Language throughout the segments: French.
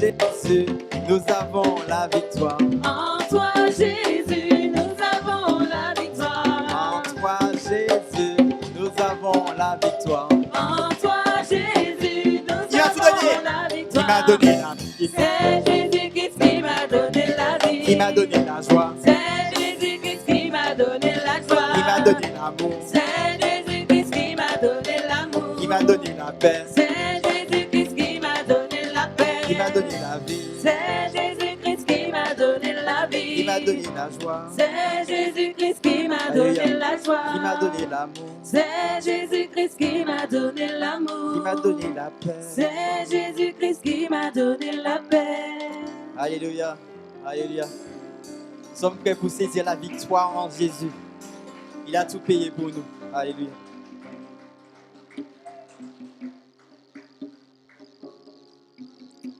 Jésus, nous avons la victoire. En toi, Jésus, nous avons la victoire. En toi, Jésus, nous avons la victoire. En toi, Jésus, nous Il a tout avons donné. la Il victoire. m'a donné la vie. C'est Jésus-Christ qui m'a donné la vie. Il m'a donné la joie. C'est Jésus-Christ qui m'a donné la joie. Il m'a donné l'amour. C'est Jésus-Christ qui m'a donné l'amour. Il m'a donné la paix. C'est Jésus-Christ qui m'a donné la paix. Il m'a donné la vie. C'est Jésus-Christ qui m'a donné la vie. Il m'a donné la joie. C'est Jésus-Christ qui m'a donné Alléluia. la joie. Il m'a donné l'amour. C'est Jésus-Christ qui m'a donné l'amour. Il m'a donné la paix. C'est Jésus-Christ qui m'a donné la paix. Alléluia. Alléluia. Nous sommes prêts pour saisir la victoire en Jésus. Il a tout payé pour nous. Alléluia.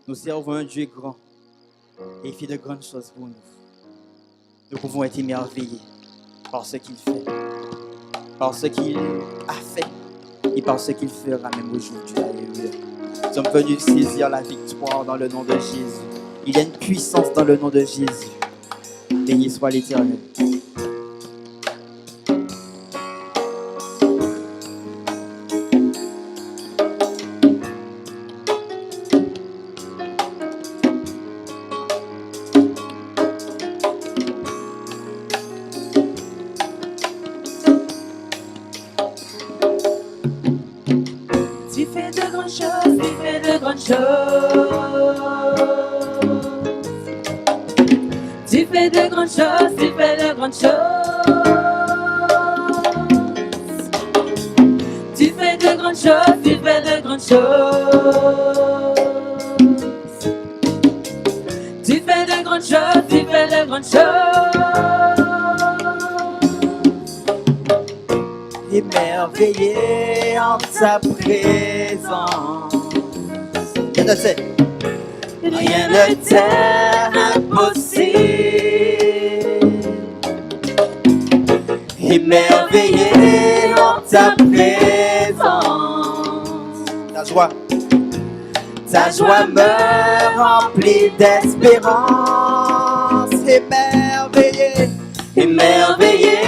Nous servons un Dieu grand et il fait de grandes choses pour nous. Nous pouvons être émerveillés par ce qu'il fait, par ce qu'il a fait et par ce qu'il fera même aujourd'hui. Alléluia. Nous sommes venus saisir la victoire dans le nom de Jésus. Il y a une puissance dans le nom de Jésus. Béni soit l'Éternel. Tu fais de grandes choses, tu fais de grandes choses. Tu fais de grandes choses, tu fais de grandes choses. Tu fais de grandes choses, tu fais de grandes choses. Tu fais de grandes choses, tu fais de grandes choses. Émerveillé en ta présence. Rien ne t'est, rien ne t'est impossible. Émerveillé en ta présence. Ta joie me remplit d'espérance. Émerveillé, émerveillé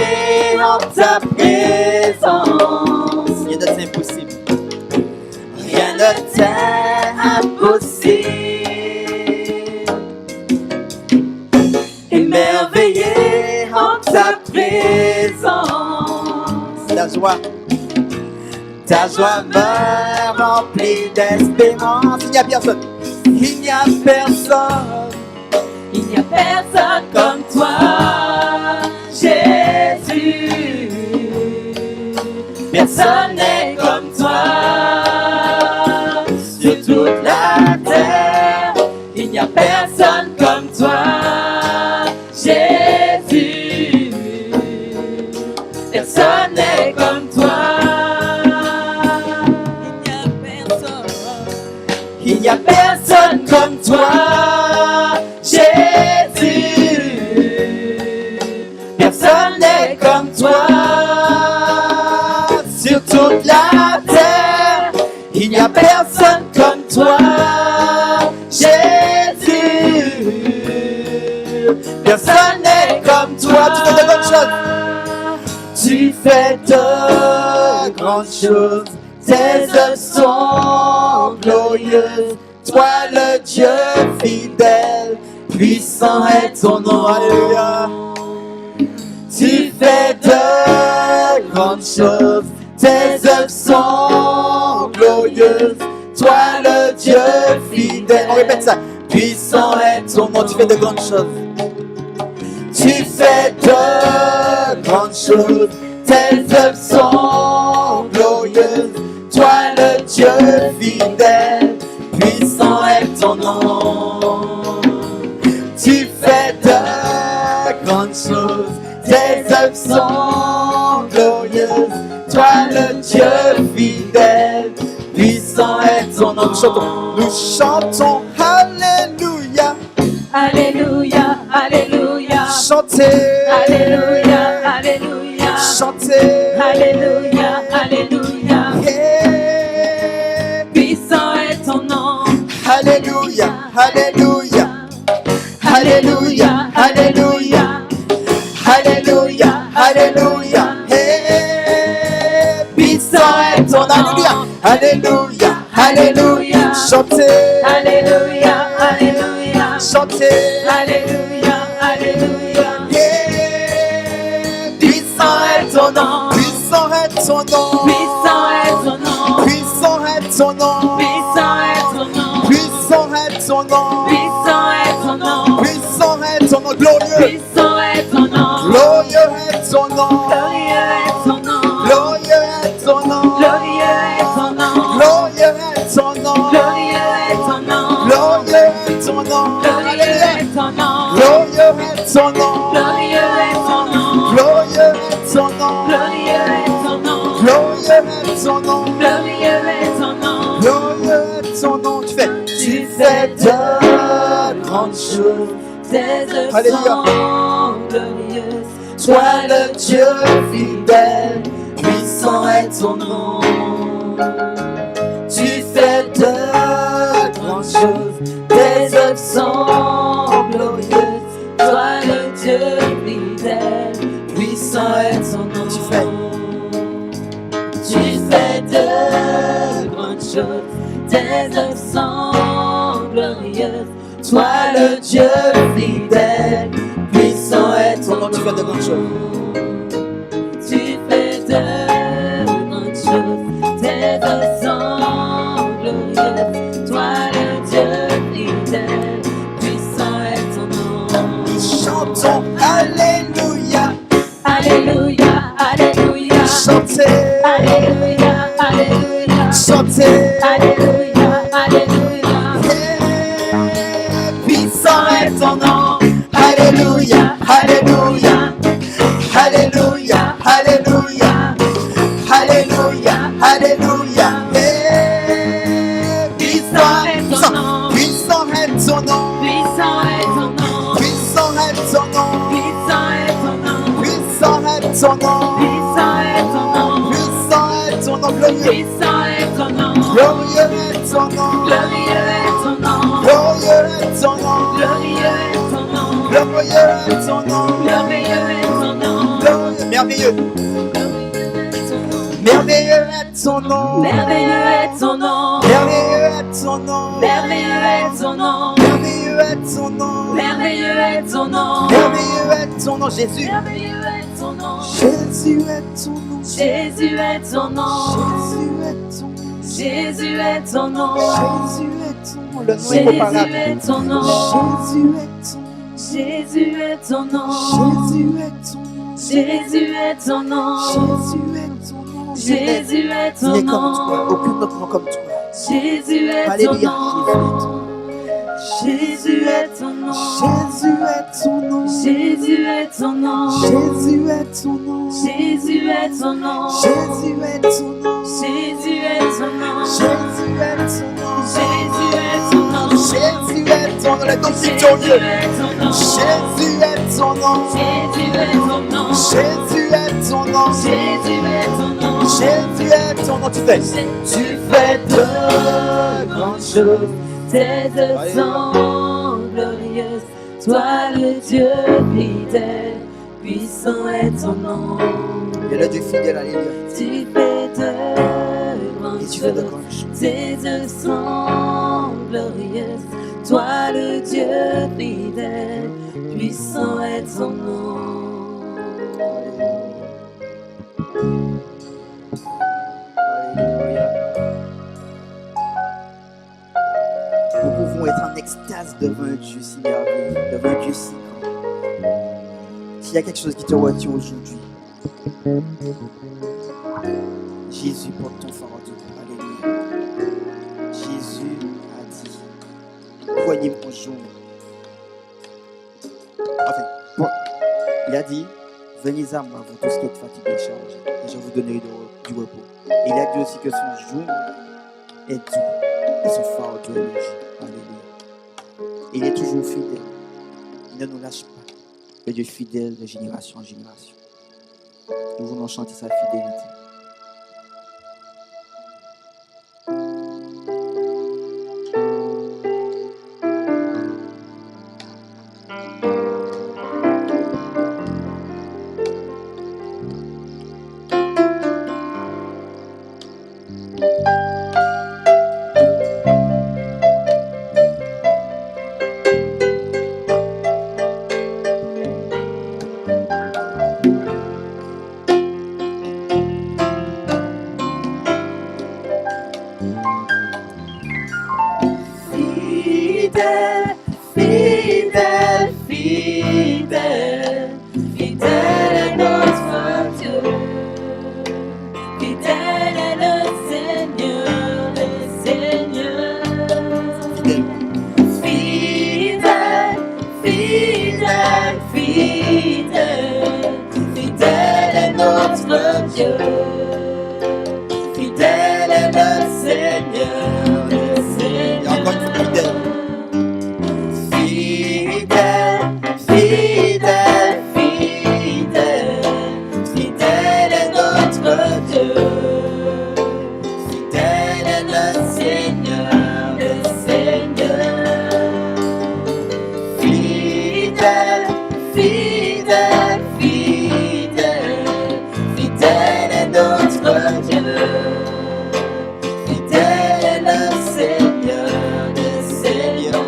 en ta présence. Rien ne t'est impossible. Rien ne t'est impossible. Émerveillé en ta présence. Ta joie me remplit d'espérance. Il n'y a personne. Il n'y a personne. Il n'y a personne comme toi, Jésus. Personne n'est comme toi sur toute la terre. Il n'y a personne comme toi, Jésus. Personne n'est comme toi. Il n'y a personne comme toi, Jésus. Personne n'est comme toi sur toute la terre. Il n'y a personne comme toi, Jésus. Personne n'est comme toi. Tu fais de grandes choses. Tes œuvres sont glorieuses. Toi le Dieu fidèle, puissant est ton nom. Alléluia. Tu fais de grandes choses. Tes œuvres sont glorieuses. Toi le Dieu fidèle. On répète ça. Puissant est ton nom. Tu fais de grandes choses. Tu fais de grandes choses. Tes œuvres sont glorieuses. Toi le Dieu fidèle, puissant est ton nom. Tu fais de grandes choses, tes œuvres sont glorieuses. Toi le Dieu fidèle, puissant est ton nom. Nous chantons Alléluia. Alléluia, Alléluia. Chantez. Alléluia, Alléluia. Chantez. Alléluia, Alléluia. Yeah. Puissant est ton nom. Alléluia. Alléluia. Alléluia. Alléluia. Alléluia. Alléluia. Hey, puissant est ton Alléluia. Alléluia. Alléluia. Chantez. Alléluia, Alléluia, Chantez. Alléluia, Alléluia. Yeah. Puissant est ton nom. Puissant est ton nom. Puissant est ton nom, Puissant est ton nom. puissant est ton nom, Puissant est ton nom. puissant est ton nom, Puissant est ton nom. Glorieux. puissant est ton nom, Glorieux est ton nom. glorieux est ton nom, Glorieux est ton nom. glorieux est ton nom, Glorieux est ton nom. glorieux est ton nom, Glorieux est ton nom. glorieux Alléluia. est ton nom, Glorieux est ton nom. glorieux est ton nom, Glorieux est ton nom. glorieux est ton nom, Glorieux est ton nom. glorieux est ton nom. Glorieux est ton nom. Tu fais de grandes choses. Tes œuvres Alléluia. sont glorieuses. Sois le Dieu fidèle, puissant est ton nom. Tu fais de grandes choses. Tes œuvres sont glorieuses. Toi le Dieu fidèle, puissant est ton nom. Tu fais de grandes choses. Tes œuvres sont glorieuses. Toi le Dieu fidèle, puissant est ton nom. Tu fais de grandes choses. Tu fais de grandes choses. Tes œuvres sont glorieuses. Toi le Dieu fidèle, puissant est ton nom. Nous chantons Alléluia. Alléluia, Alléluia. Chantez. Alléluia, Alléluia. Chantez. Alléluia, Alléluia. Puissant est ton nom. Alléluia. Alléluia. Alléluia. Alléluia. Alléluia. Alléluia. Puissant est ton nom. Puissant est ton nom. Puissant est ton nom. Puissant est ton nom. Puissant est ton nom. Puissant est ton nom. Puissant est ton nom. Puissant est ton nom. Glorieux. Puissant est ton nom. Glorieux est ton nom. Glorieux est ton nom. Glorieux est ton nom. Glorieux est ton nom. Glorieux est ton nom. Merveilleux est ton nom. Glorieux. Merveilleux. Merveilleux est ton nom. Merveilleux est ton nom. Merveilleux est ton nom. Merveilleux est ton nom. Merveilleux est ton nom. Merveilleux est ton nom. Merveilleux est ton nom, Jésus. Merveilleux est ton nom. Jésus est ton nom. Jésus est ton nom. Jésus est ton nom. Jésus est ton nom. Jésus est ton nom. Le nom Jésus incomparable. est ton nom. Jésus est ton nom. Jésus est ton nom. Jésus est ton nom. Jésus est Tu ton n'es comme toi. nom. Aucun autre nom comme toi. Jésus est ton Alléluia. nom. Jésus est ton nom. Jésus est ton nom. Jésus est ton nom. Jésus est ton nom. Jésus est ton nom. Jésus est ton nom. Jésus est ton nom. Jésus est ton nom. Jésus est ton nom. Jésus est ton nom. Le nom Jésus victorieux. est ton nom. Jésus est ton nom. Jésus est ton nom. Jésus est ton nom. Jésus est ton nom. Jésus est ton nom. Tu fais. Tu fais de grandes choses. Tes œuvres sont glorieuses. Toi le Dieu fidèle, puissant est ton nom. Et le Dieu fidèle, alléluia. Tu fais de grandes Et tu fais de choses. grandes choses. Tes œuvres sont glorieuses. Toi le Dieu fidèle, puissant est ton nom. Alléluia. Nous pouvons être en extase devant un Dieu si merveilleux, devant un Dieu si grand. S'il y a quelque chose qui te retient aujourd'hui, Jésus porte ton fardeau. Alléluia. Jésus a dit, prenez mon joug. Enfin, il a dit, venez à moi, vous tous qui êtes fatigués et chargés, et je vous donnerai du repos. Et il a dit aussi que son joug est doux et son fardeau est léger. Alléluia. Il est toujours fidèle. Il ne nous lâche pas. Le Dieu fidèle de génération en génération. Nous voulons chanter sa fidélité. Fidèle, fidèle, fidèle, fidèle est notre Dieu. Fidèle est le Seigneur, le Seigneur. Fidèle, fidèle, fidèle, fidèle est notre Dieu. Fidèle est le Seigneur, le Seigneur. Et encore une fois, fidèle. Fidèle, fidèle, fidèle, fidèle est notre Dieu. Fidèle est le Seigneur, le Seigneur. Fidèle, fidèle, fidèle, fidèle est notre Dieu. Fidèle est le Seigneur, le Seigneur.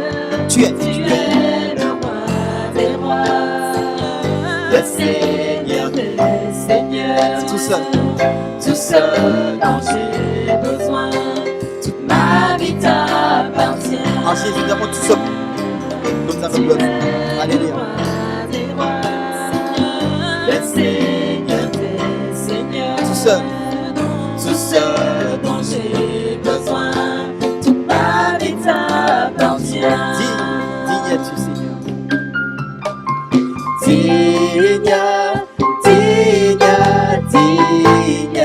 Tu es le roi des rois, le Seigneur des seigneurs. tout seul. Tout seul dont j'ai besoin, toute ma vie t'appartient. En Jésus, nous avons tout seul. Nous avons besoin. Alléluia. Le Seigneur des seigneurs. Tout seul. Tout seul dont j'ai besoin, toute ma vie t'appartient. Digne es-tu, Seigneur. Digne, digne, digne,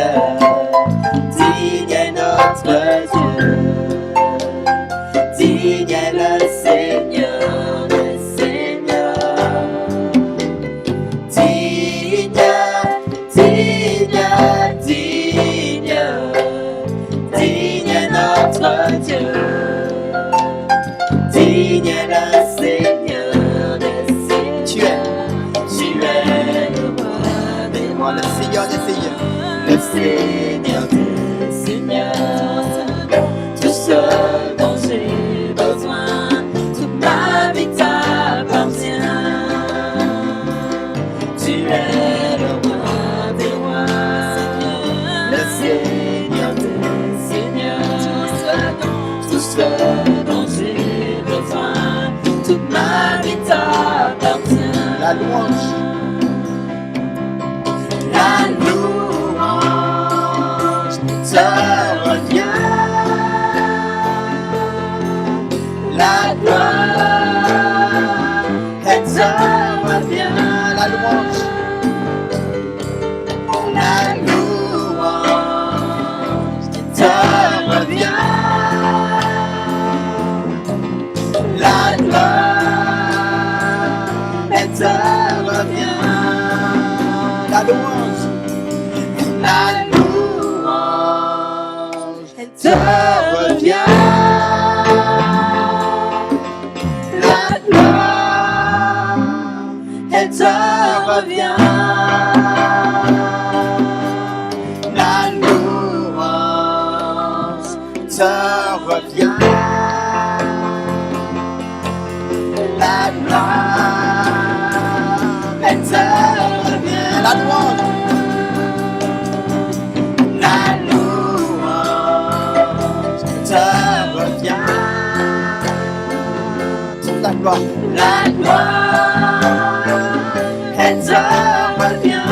digne est notre Dieu. Digne est le Seigneur, le Seigneur. Digne, digne, digne, digne est notre Dieu. Digne est le Seigneur des seigneurs. Tu es. Tu es le roi des Moi, rois, le Seigneur des Seigneurs. le Seigneur des seigneurs. Tout ce dont j'ai besoin, toute ma vie t'appartient. Tu es le roi des rois, le Seigneur des seigneurs. Tout ce dont j'ai besoin, toute ma vie t'appartient. La louange. La louange te revient. La gloire, elle te revient. La louange. La louange te revient. La gloire, elle te revient. La louange. La louange, elle te revient. La gloire, elle te revient. La louange te revient. La gloire, elle te revient. La louange. La louange te revient. Toute la gloire. La gloire, elle te revient.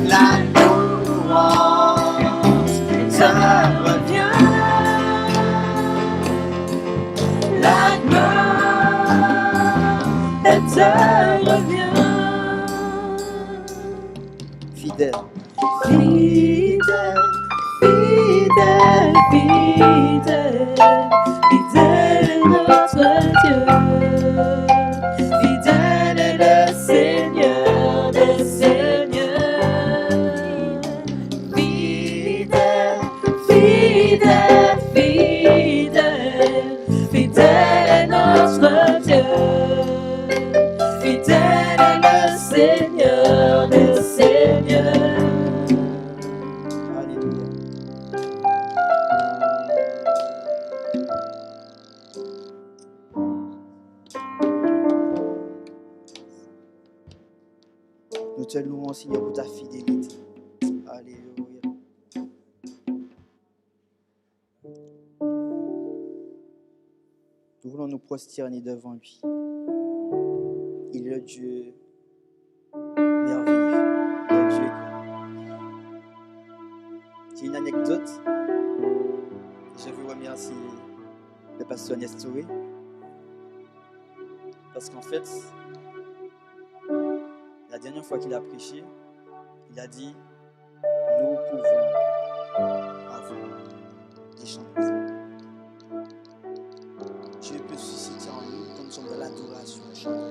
La louange te revient. La gloire, elle te revient. Fidèle. Fidèle, fidèle, fidèle, fidèle est notre Dieu. Fidèle est le Seigneur des seigneurs. Fidèle, fidèle, fidèle, fidèle est notre Dieu. Fidèle est le Seigneur des seigneurs. te louons, Seigneur, pour ta fidélité. Alléluia. Nous voulons nous prosterner devant lui. Il est le Dieu merveilleux. Il est le Dieu grand. J'ai une anecdote. Je veux remercier le pasteur Nestoré. Parce qu'en fait, la dernière fois qu'il a prêché, il a dit « Nous pouvons avoir des chants nouveaux. » Dieu peut susciter en nous quand nous sommes dans l'adoration, un chant nouveau.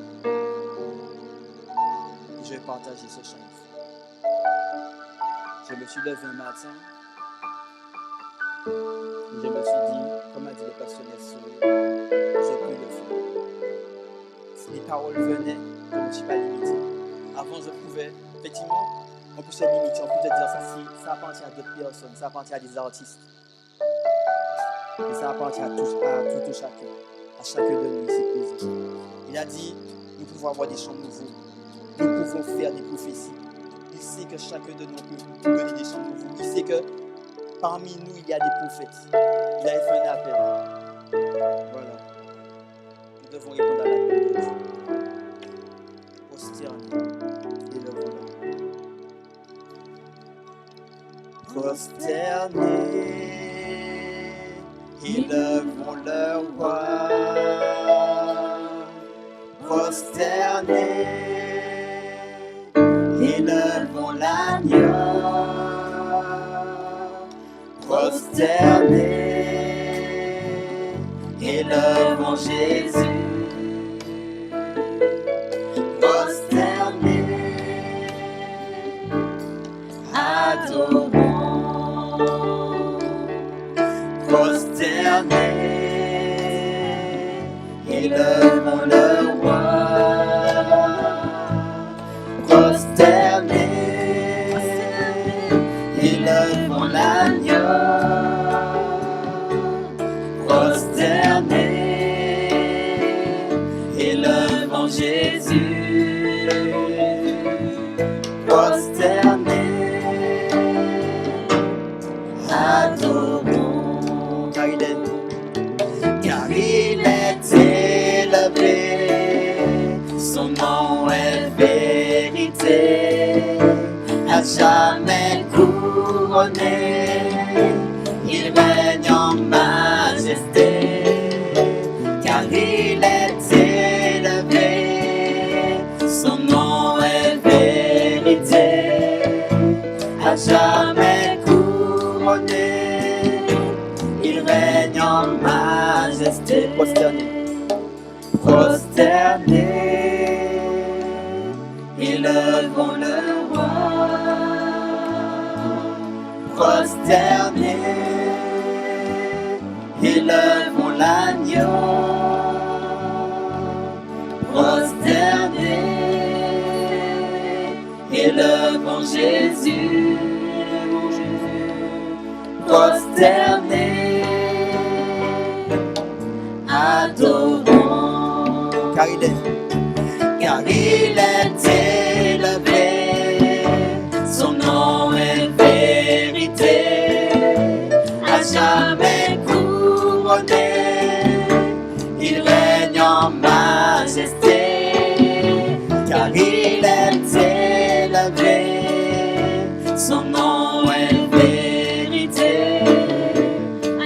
Et je vais partager ce chant une fois. Je me suis levé un matin et je me suis dit, comme a dit le pasteur Nestoré, je peux le faire. Si les paroles venaient, je ne me suis pas limité. Avant, je pouvais, effectivement, on peut se limiter, on peut te dire ça appartient à d'autres personnes, ça appartient à des artistes. Mais ça appartient à tout chacun, à chacun de nous ici présents. Il a dit, nous pouvons avoir des chants nouveaux, nous pouvons faire des prophéties. Il sait que chacun de nous peut donner des chants nouveaux. Il sait que parmi nous, il y a des prophètes. Il a fait un appel. Voilà. Nous devons répondre à l'appel de Dieu. Prosterner et le voilà. Prosterner et levons le roi. Prosterner et levons l'agneau. Prosterner et levons Jésus. Prosterner, adorons. Prosterner et levons le roi. Prosterner et levons l'agneau. Prosterner et levons Jésus. Prosterner, adorons. Car il est élevé, son nom est vérité, à jamais couronné, il règne en majesté. Car il est élevé, son nom est vérité, à jamais couronné, il règne en majesté. Prosterner, et levons le roi. Prosterner, et levons l'agneau. Prosterner, et levons Jésus. Prosterner, adorons. Car il est élevé, son nom est vérité, à jamais couronné, il règne en majesté. Car il est élevé, son nom est vérité,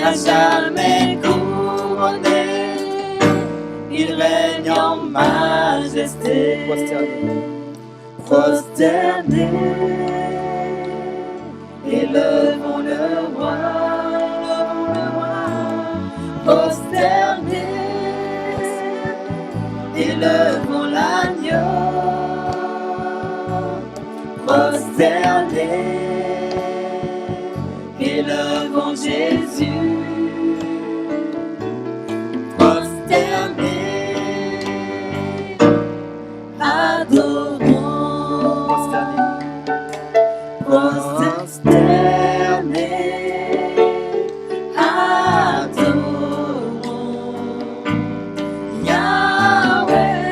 à jamais couronné, il règne en majesté. Prosterner, et levons le roi. Prosterner, et levons l'agneau. Prosterner, et levons Jésus. Prosterner, adorons. Prosterner, adorons Yahweh.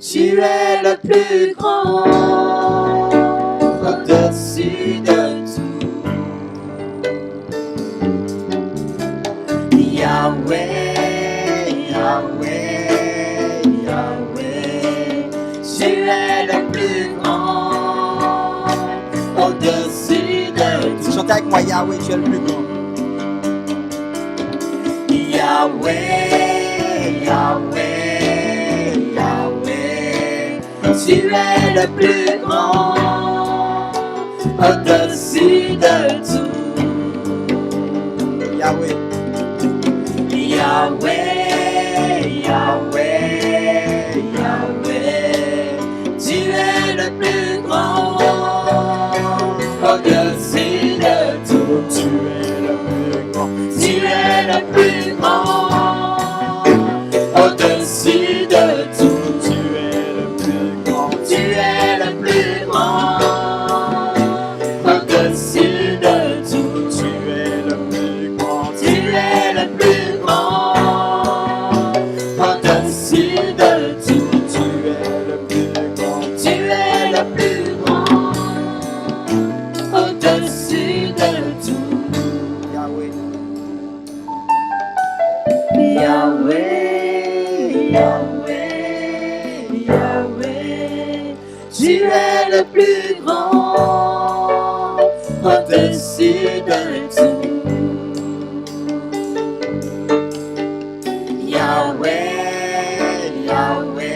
Tu es le plus grand, au-dessus de tout. Yahweh, Yahweh, Yahweh, tu es le plus grand, au-dessus de tout. Chantez avec moi, Yahweh, tu es le plus grand. Yahweh, Yahweh, Yahweh, tu es le plus grand, au-dessus de tout. Yahweh, Yahweh, Yahweh, Yahweh, tu es le plus grand, au-dessus de tout. tu es le plus grand. Tu es le plus grand, au-dessus de tout. Tu es le plus grand. Tu es le plus grand, au-dessus de tout. Tu es le plus grand. Tu es le plus grand, au-dessus de tout. Tu es le plus grand. Tu es le plus grand, au-dessus de tout. Yahweh, Yahweh, Yahweh, Yahweh, tu es le plus grand, au-dessus de tout. Yahweh, Yahweh,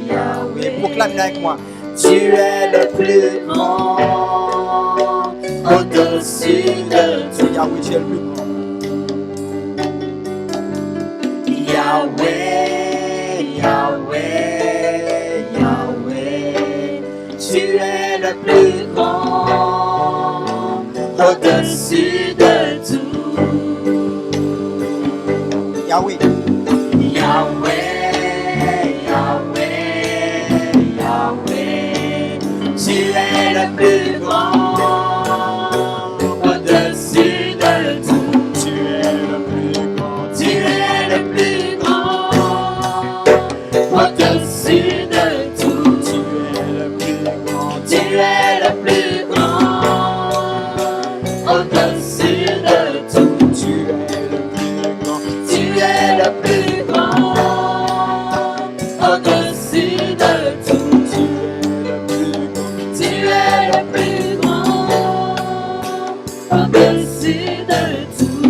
Yahweh, proclame avec moi. tu es le plus grand, au-dessus de tout. Yahweh, tu es le plus grand. Yahweh, Yahweh, Yahweh, tu es le plus grand, au-dessus de tout. Yahweh, Yahweh, Yahweh, le plus grand, au-dessus de tout. Tu es le plus grand. Tu es le plus grand, au-dessus de tout. Tu es le plus grand. Tu es le plus grand, au-dessus de tout. Tu es le plus grand. Tu es le plus grand, au-dessus de tout. Tu es le plus grand. Tu es le plus grand, au-dessus de tout.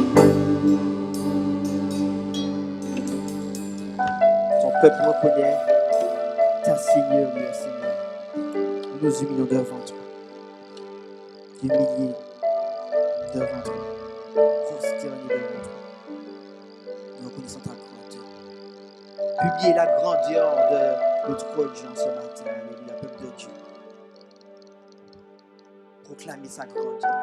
Ton peuple reconnaît ta seigneurie, Seigneur. Nous nous humilions devant toi. Humiliés devant toi. Prosternés devant toi. Nous reconnaissons ta grandeur. Publiez la grandeur de notre Dieu ce matin. Alléluia, peuple de Dieu. Proclamez sa grandeur.